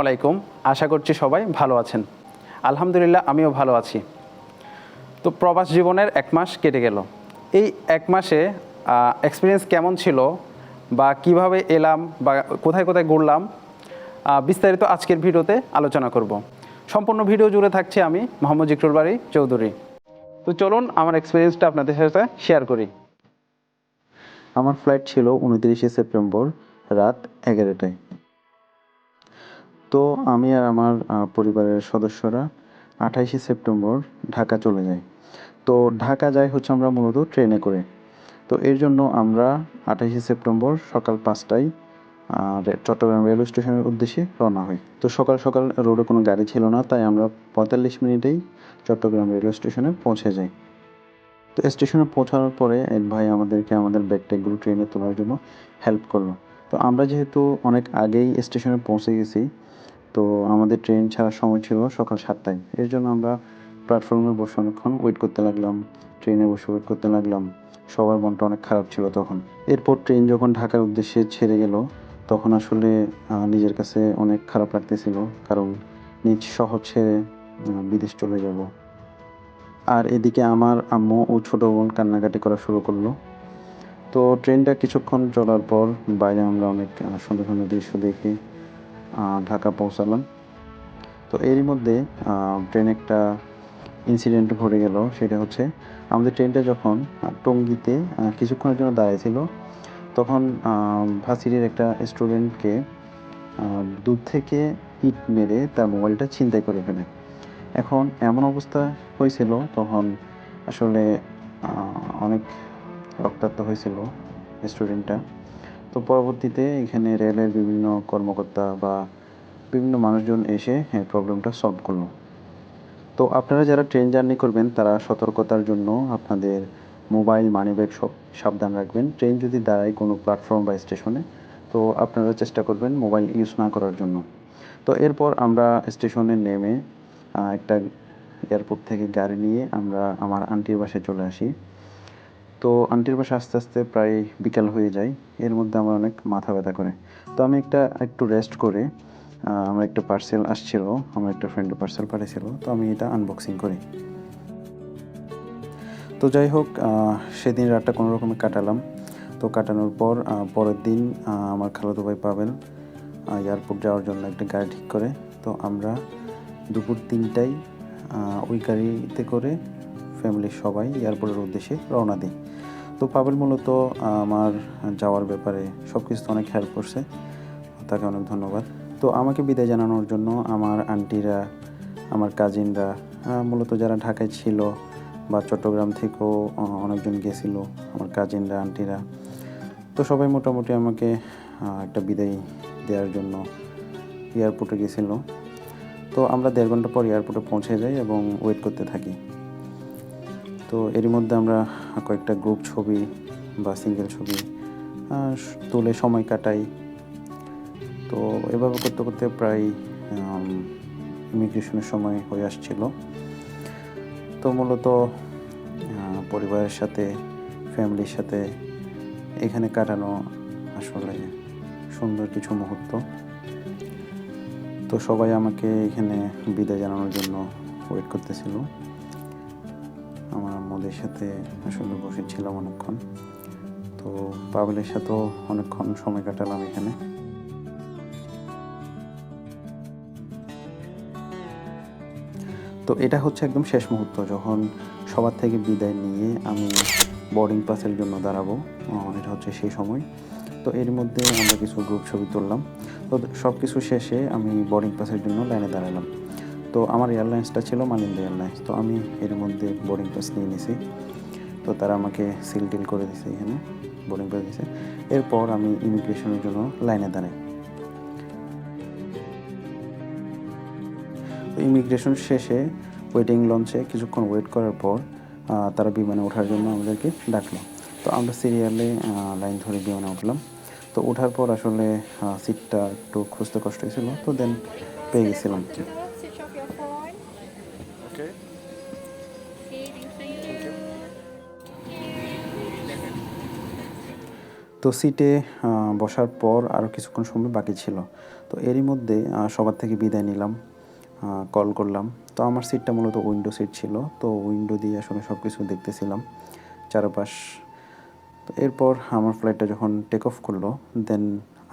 আলাইকুম, আশা করছি সবাই ভালো আছেন। আলহামদুলিল্লাহ আমিও ভালো আছি। তো প্রবাস জীবনের 1 মাস কেটে গেল। এই 1 মাসে এক্সপিরিয়েন্স কেমন ছিল বা কিভাবে এলাম বা কোথায় কোথায় ঘুরলাম, বিস্তারিত আজকের ভিডিওতে আলোচনা করব। সম্পূর্ণ ভিডিও জুড়ে থাকছি আমি মোহাম্মদ জিকরুল বারী চৌধুরী। তো চলুন আমার এক্সপিরিয়েন্সটা আপনাদের সাথে শেয়ার করি। আমার ফ্লাইট ছিল 29শে সেপ্টেম্বর রাত 11টায়। তো আমি আর আমার পরিবারের সদস্যরা 28শে সেপ্টেম্বর ঢাকা চলে যাই। তো ঢাকা যাই হচ্ছে আমরা মূলত ট্রেনে করে। তো এর জন্য আমরা 28শে সেপ্টেম্বর সকাল 5টায় চট্টগ্রাম রেলওয়ে স্টেশনের উদ্দেশ্যে রওনা হই। তো সকাল সকাল রোডে কোনো গাড়ি ছিল না, তাই আমরা 45 মিনিটেই চট্টগ্রাম রেলওয়ে স্টেশনে পৌঁছে যাই। তো স্টেশনে পৌঁছানোর পরে এক ভাই আমাদেরকে আমাদের ব্যাগ ট্যাগগুলো ট্রেনে তোলার জন্য হেল্প করলো। তো আমরা যেহেতু অনেক আগেই স্টেশনে পৌঁছে গেছি, তো আমাদের ট্রেন ছাড়ার সময় ছিল সকাল 7টায়। এর জন্য আমরা প্ল্যাটফর্মে বসে অনেকক্ষণ ওয়েট করতে লাগলাম, ট্রেনে বসে ওয়েট করতে লাগলাম। সবার মনটা অনেক খারাপ ছিল তখন। এরপর ট্রেন যখন ঢাকার উদ্দেশ্যে ছেড়ে গেল, তখন আসলে নিজের কাছে অনেক খারাপ লাগতেছিল, কারণ নিজ শহর ছেড়ে বিদেশ চলে যাব। আর এদিকে আমার আম্মু ও ছোটো বোন কান্নাকাটি করা শুরু করলো। তো ট্রেনটা কিছুক্ষণ চলার পর বাইরে আমরা অনেক সুন্দর সুন্দর দৃশ্য দেখে ঢাকা পৌঁছালাম। তো এরই মধ্যে ট্রেনে একটা ইনসিডেন্ট ঘটে গেল। সেটা হচ্ছে, আমাদের ট্রেনটা যখন টঙ্গীতে কিছুক্ষণের জন্য দাঁড়িয়েছিল, তখন ভার্সিটির একটা স্টুডেন্টকে দূর থেকে ইট মেরে তার মোবাইলটা ছিনতাই করে ফেলে। এখন এমন অবস্থা হয়েছিল তখন, আসলে অনেক রক্তাক্ত হয়েছিল স্টুডেন্টটা। তো পরবর্তীতে এখানে রেলের বিভিন্ন কর্মকর্তা বা বিভিন্ন মানুষজন এসে প্রবলেমটা সলভ করলো। তো আপনারা যারা ট্রেন জার্নি করবেন তারা সতর্কতার জন্য আপনাদের মোবাইল মানিব্যাগ সব সাবধান রাখবেন। ট্রেন যদি দাঁড়ায় কোনো প্ল্যাটফর্ম বা স্টেশনে, তো আপনারা চেষ্টা করবেন মোবাইল ইউজ না করার জন্য। তো এরপর আমরা স্টেশনে নেমে একটা এয়ারপোর্ট থেকে গাড়ি নিয়ে আমরা আমার আন্টির বাসায় চলে আসি। তো আন্টির বাসায় আস্তে আস্তে প্রায় বিকাল হয়ে যায়। এর মধ্যে আমার অনেক মাথা ব্যথা করে। তো আমি একটু রেস্ট করে আমার একটা পার্সেল আসছিল, আমার একটা ফ্রেন্ডের পার্সেল পাঠিয়েছিল, তো আমি এটা আনবক্সিং করি। তো যাই হোক, সেদিন রাতটা কোনো রকমে কাটালাম। তো কাটানোর পর পরের দিন আমার খালাতো ভাই পাবেল এয়ারপোর্ট যাওয়ার জন্য একটা গাড়ি ঠিক করে। তো আমরা দুপুর 3টায় ওই গাড়িতে করে ফ্যামিলির সবাই এয়ারপোর্টের উদ্দেশ্যে রওনা দিই। তো পাবেল মূলত আমার যাওয়ার ব্যাপারে সব কিছু অনেক হেল্প করছে, তাকে অনেক ধন্যবাদ। তো আমাকে বিদায় জানানোর জন্য আমার আন্টিরা, আমার কাজিনরা, মূলত যারা ঢাকায় ছিল বা চট্টগ্রাম থেকেও অনেকজন গেছিল, আমার কাজিনরা, আন্টিরা, তো সবাই মোটামুটি আমাকে একটা বিদায় দেওয়ার জন্য এয়ারপোর্টে গেছিলো। তো আমরা 1.5 ঘন্টা পর এয়ারপোর্টে পৌঁছে যাই এবং ওয়েট করতে থাকি। তো এরই মধ্যে আমরা কয়েকটা গ্রুপ ছবি বা সিঙ্গেল ছবি তুলে সময় কাটাই। তো এভাবে করতে করতে প্রায় ইমিগ্রেশনের সময় হয়ে আসছিল। তো মূলত পরিবারের সাথে, ফ্যামিলির সাথে এখানে কাটানো আসলে সুন্দর কিছু মুহূর্ত। তো সবাই আমাকে এখানে বিদায় জানানোর জন্য ওয়েট করতেছিল। আমার আম্মুদের সাথে আসলে বসেছিলাম অনেকক্ষণ। তো পাবেলের সাথেও অনেকক্ষণ সময় কাটালাম এখানে। তো এটা হচ্ছে একদম শেষ মুহূর্ত, যখন সবার থেকে বিদায় নিয়ে আমি বোর্ডিং পাসের জন্য দাঁড়াবো। এটা হচ্ছে সেই সময়। তো এর মধ্যে আমরা কিছু গ্রুপ ছবি তুললাম। তো সব কিছু শেষে আমি বোর্ডিং পাসের জন্য লাইনে দাঁড়ালাম। তো আমার এয়ারলাইন্সটা ছিল মালিন্দা এয়ারলাইন্স। তো আমি এর মধ্যে বোর্ডিং পাস নিয়ে নিয়েছি। তো তারা আমাকে সিল টিল করে দিয়েছে, এখানে বোর্ডিং পাস দিয়েছে। এরপর আমি ইমিগ্রেশনের জন্য লাইনে দাঁড়াই। তো ইমিগ্রেশন শেষে ওয়েটিং লঞ্চে কিছুক্ষণ ওয়েট করার পর তারা বিমানে ওঠার জন্য আমাদেরকে ডাকলো। তো আমরা সিরিয়ালে লাইন ধরে বিমানে উঠলাম। তো ওঠার পর আসলে সিটটা একটু খুঁজতে কষ্ট হয়েছিল, তো দেন পেয়ে গেছিলাম। তো সিটে বসার পর আরও কিছুক্ষণ সময় বাকি ছিল। তো এরই মধ্যে সবার থেকে বিদায় নিলাম, কল করলাম। তো আমার সিটটা মূলত উইন্ডো সিট ছিল, তো উইন্ডো দিয়ে আসলে সব কিছু দেখতেছিলাম চারপাশ। তো এরপর আমার ফ্লাইটটা যখন টেক অফ করলো, দেন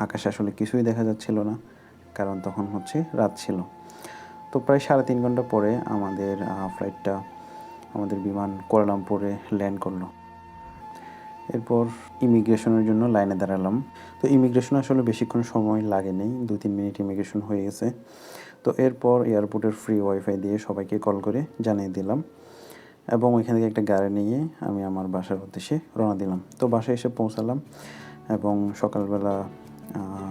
আকাশে আসলে কিছুই দেখা যাচ্ছিল না, কারণ তখন হচ্ছে রাত ছিল। তো প্রায় 3.5 ঘন্টা পরে আমাদের ফ্লাইটটা, আমাদের বিমান কুয়ালালামপুরে ল্যান্ড করলো। এরপর ইমিগ্রেশনের জন্য লাইনে দাঁড়ালাম। তো ইমিগ্রেশন আসলে বেশিক্ষণ সময় লাগেনি, 2-3 মিনিট ইমিগ্রেশন হয়ে গেছে। তো এরপর এয়ারপোর্টের ফ্রি ওয়াইফাই দিয়ে সবাইকে কল করে জানিয়ে দিলাম, এবং ওইখান থেকে একটা গাড়ি নিয়ে আমি আমার বাসার উদ্দেশ্যে রওনা দিলাম। তো বাসায় এসে পৌঁছালাম, এবং সকালবেলা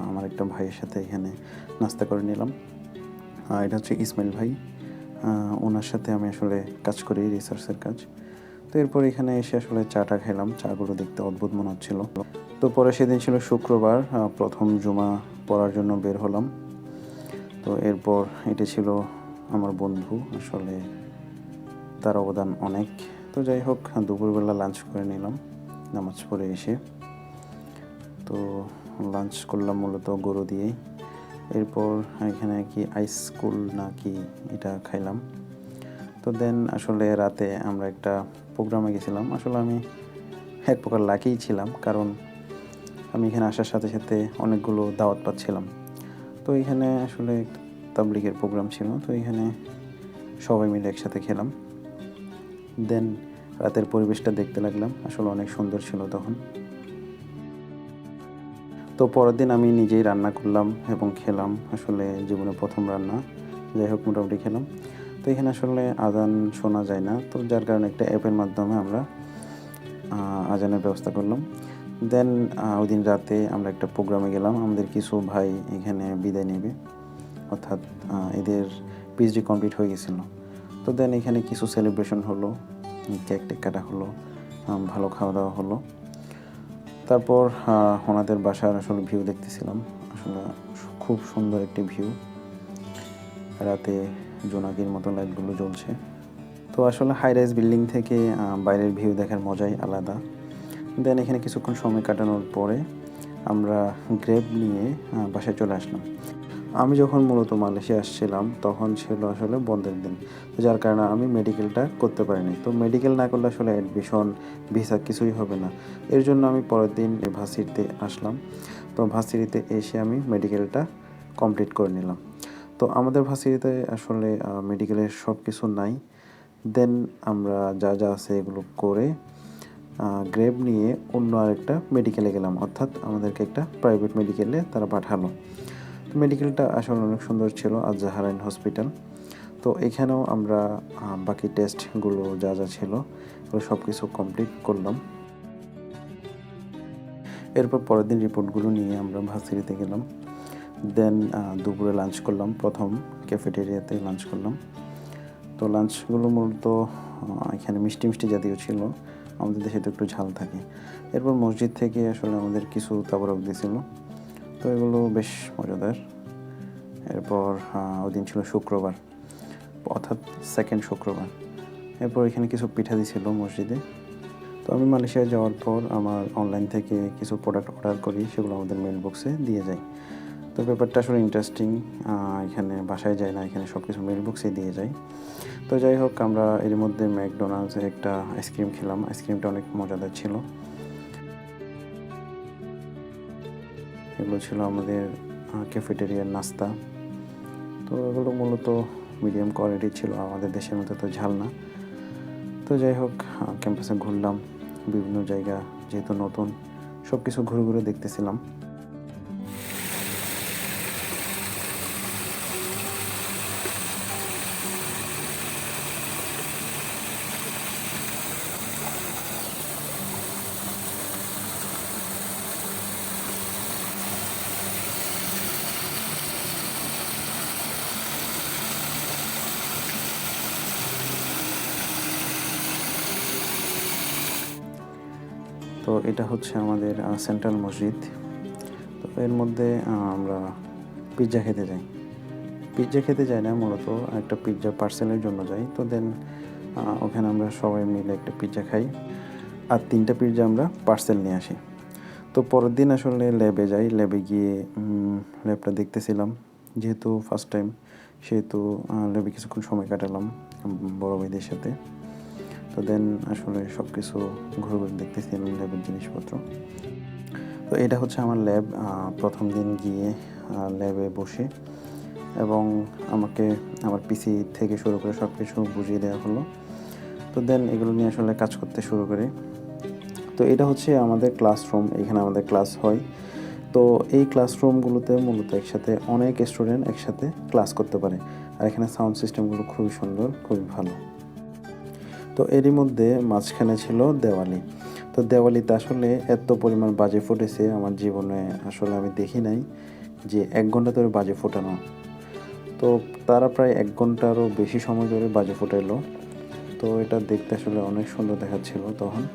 আমার একটা ভাইয়ের সাথে এখানে নাস্তা করে নিলাম। এটা হচ্ছে ইসমাইল ভাই, ওনার সাথে আমি আসলে কাজ করি, রিসার্চের কাজ। তো এরপর এখানে এসে আসলে চাটা খেলাম, চাগুলো দেখতে অদ্ভুত মনে হচ্ছিল। তো পরে সেদিন ছিল শুক্রবার, প্রথম জুমা পড়ার জন্য বের হলাম। তো এরপর এটা ছিল আমার বন্ধু, আসলে তার অবদান অনেক। তো যাই হোক, দুপুরবেলা লাঞ্চ করে নিলাম নামাজ পড়ে এসে। তো লাঞ্চ করলাম মূলত গরু দিয়েই। এরপর এখানে কি আইসকুল না কি এটা খাইলাম। তো দেন আসলে রাতে আমরা একটা প্রোগ্রামে গেছিলাম। আসলে আমি এক প্রকার লাকিই ছিলাম, কারণ আমি এখানে আসার সাথে সাথে অনেকগুলো দাওয়াত পাচ্ছিলাম। তো এখানে আসলে তাবলিগের প্রোগ্রাম ছিল, তো এখানে সবাই মিলে একসাথে খেলাম। দেন রাতের পরিবেশটা দেখতে লাগলাম, আসলে অনেক সুন্দর ছিল তখন। তো পরের দিন আমি নিজেই রান্না করলাম এবং খেলাম, আসলে জীবনে প্রথম রান্না। যাই হোক, মোটামুটি খেলাম। তো এখানে আসলে আজান শোনা যায় না, তো যার কারণে একটা অ্যাপের মাধ্যমে আমরা আজানের ব্যবস্থা করলাম। দেন ওই দিন রাতে আমরা একটা প্রোগ্রামে গেলাম, আমাদের কিছু ভাই এখানে বিদায় নেবে, অর্থাৎ এদের পিএইচডি কমপ্লিট হয়ে গেছিলো। তো দেন এখানে কিছু সেলিব্রেশন হলো, কেক টেক কাটা হলো, ভালো খাওয়া দাওয়া হলো। তারপর ওনাদের বাসার আসলে ভিউ দেখতেছিলাম, আসলে খুব সুন্দর একটি ভিউ, রাতে জোনাকির মতো লাইটগুলো জ্বলছে। তো আসলে হাই রাইজ বিল্ডিং থেকে বাইরের ভিউ দেখার মজাই আলাদা। দেন এখানে কিছুক্ষণ সময় কাটানোর পরে আমরা গ্রেব নিয়ে বাসায় চলে আসলাম। আমি যখন মূলত মালয়েশিয়া আসছিলাম তখন ছিল আসলে বন্ধের দিন, যার কারণে আমি মেডিকেলটা করতে পারিনি। তো মেডিকেল না করলে আসলে অ্যাডমিশন, ভিসা কিছুই হবে না। এর জন্য আমি পরের দিন ভার্সিটিতে আসলাম। তো ভার্সিটিতে এসে আমি মেডিকেলটা কমপ্লিট করে নিলাম। তো আমাদের ভার্সিটিতে আসলে মেডিকেলের সব কিছু নাই। দেন আমরা যা যা আছে এগুলো করে গ্রেব নিয়ে অন্য আরেকটা মেডিকেলে গেলাম, অর্থাৎ আমাদেরকে একটা প্রাইভেট মেডিকেলে তারা পাঠালো। মেডিকেলটা আসলে অনেক সুন্দর ছিল, আল-জাহারাইন হসপিটাল। তো এখানেও আমরা বাকি টেস্টগুলো যা যা ছিল এগুলো সব কিছু কমপ্লিট করলাম। এরপর পরের দিন রিপোর্টগুলো নিয়ে আমরা ভার্সিটিতে গেলাম। দেন দুপুরে লাঞ্চ করলাম, প্রথম ক্যাফেটেরিয়াতে লাঞ্চ করলাম। তো লাঞ্চগুলো মূলত এখানে মিষ্টি মিষ্টি জাতীয় ছিল, আমাদের দেশে তো একটু ঝাল থাকে। এরপর মসজিদ থেকে আসলে আমাদের কিছু তাবরক দিয়েছিল, তো এগুলো বেশ মজাদার। এরপর ওই দিন ছিল শুক্রবার, অর্থাৎ সেকেন্ড শুক্রবার। এরপর এখানে কিছু পিঠা দিয়েছিল মসজিদে। তো আমি মালয়েশিয়ায় যাওয়ার পর আমার অনলাইন থেকে কিছু প্রোডাক্ট অর্ডার করি, সেগুলো আমাদের মেল বক্সে দিয়ে যায়। তো ব্যাপারটা আসলে ইন্টারেস্টিং, এখানে বাসায় যায় না, এখানে সব কিছু মেল বক্সে দিয়ে যায়। তো যাই হোক, আমরা এর মধ্যে ম্যাকডোনাল্ডসে একটা আইসক্রিম খেলাম, আইসক্রিমটা অনেক মজাদার ছিল। এগুলো ছিল আমাদের ক্যাফেটেরিয়ার নাস্তা। তো এগুলো মূলত মিডিয়াম কোয়ালিটি ছিল, আমাদের দেশের মতো তো ঝাল না। তো যাই হোক, ক্যাম্পাসে ঘুরলাম, বিভিন্ন জায়গা যেহেতু নতুন, সব কিছু ঘুরে ঘুরে দেখতেছিলাম। তো এটা হচ্ছে আমাদের সেন্ট্রাল মসজিদ। তো এর মধ্যে আমরা পিৎজা খেতে যাই। পিৎজা খেতে যাই না, মূলত একটা পিৎজা পার্সেলের জন্য যাই। তো দেন ওখানে আমরা সবাই মিলে একটা পিৎজা খাই, আর 3টা পিৎজা আমরা পার্সেল নিয়ে আসি। তো পরের দিন আসলে ল্যাবে যাই, ল্যাবে গিয়ে ল্যাবটা দেখতেছিলাম, যেহেতু ফার্স্ট টাইম সেহেতু ল্যাবে কিছুক্ষণ সময় কাটালাম বড় ভাইদের সাথে। তো দেন আসলে সব কিছু ঘুরে ঘুরে দেখতেছিলাম ল্যাবের জিনিসপত্র। তো এটা হচ্ছে আমার ল্যাব। প্রথম দিন গিয়ে ল্যাবে বসে এবং আমাকে আমার পিসি থেকে শুরু করে সব কিছু বুঝিয়ে দেওয়া হলো। তো দেন এগুলো নিয়ে আসলে কাজ করতে শুরু করি। তো এটা হচ্ছে আমাদের ক্লাসরুম, এখানে আমাদের ক্লাস হয়। তো এই ক্লাসরুমগুলোতে মূলত একসাথে অনেক স্টুডেন্ট একসাথে ক্লাস করতে পারে। আর এখানে সাউন্ড সিস্টেমগুলো খুবই সুন্দর, খুবই ভালো। তো এরই মধ্যে মাঝখানে ছিল দেওয়ালি। তো দেওয়ালিতে আসলে এত পরিমাণ বাজে ফুটেছে আমার জীবনে আসলে আমি দেখি নাই যে 1 ঘন্টা ধরে বাজে ফোটানো। তো তারা প্রায় 1 ঘন্টারও বেশি সময় ধরে বাজে ফোটাইলো। তো এটা দেখতে আসলে অনেক সুন্দর দেখাচ্ছিল তখন।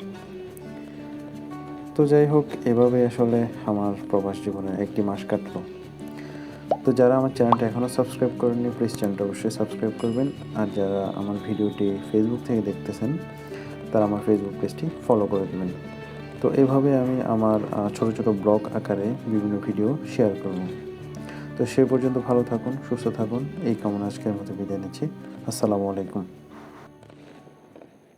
তো যাই হোক, এভাবে আসলে আমার প্রবাস জীবনের 1টি মাস কাটলো। তো যারা আমার চ্যানেলটা এখনও সাবস্ক্রাইব করেননি, প্লিজ চ্যানেলটা অবশ্যই সাবস্ক্রাইব করবেন। আর যারা আমার ভিডিওটি ফেসবুক থেকে দেখতেছেন তারা আমার ফেসবুক পেজটি ফলো করে দেবেন। তো এভাবে আমি আমার ছোট ছোট ব্লগ আকারে বিভিন্ন ভিডিও শেয়ার করব। তো সে পর্যন্ত ভালো থাকুন, সুস্থ থাকুন, এই কামনা আজকের মতো বিদায় নিচ্ছি। আসসালামু আলাইকুম।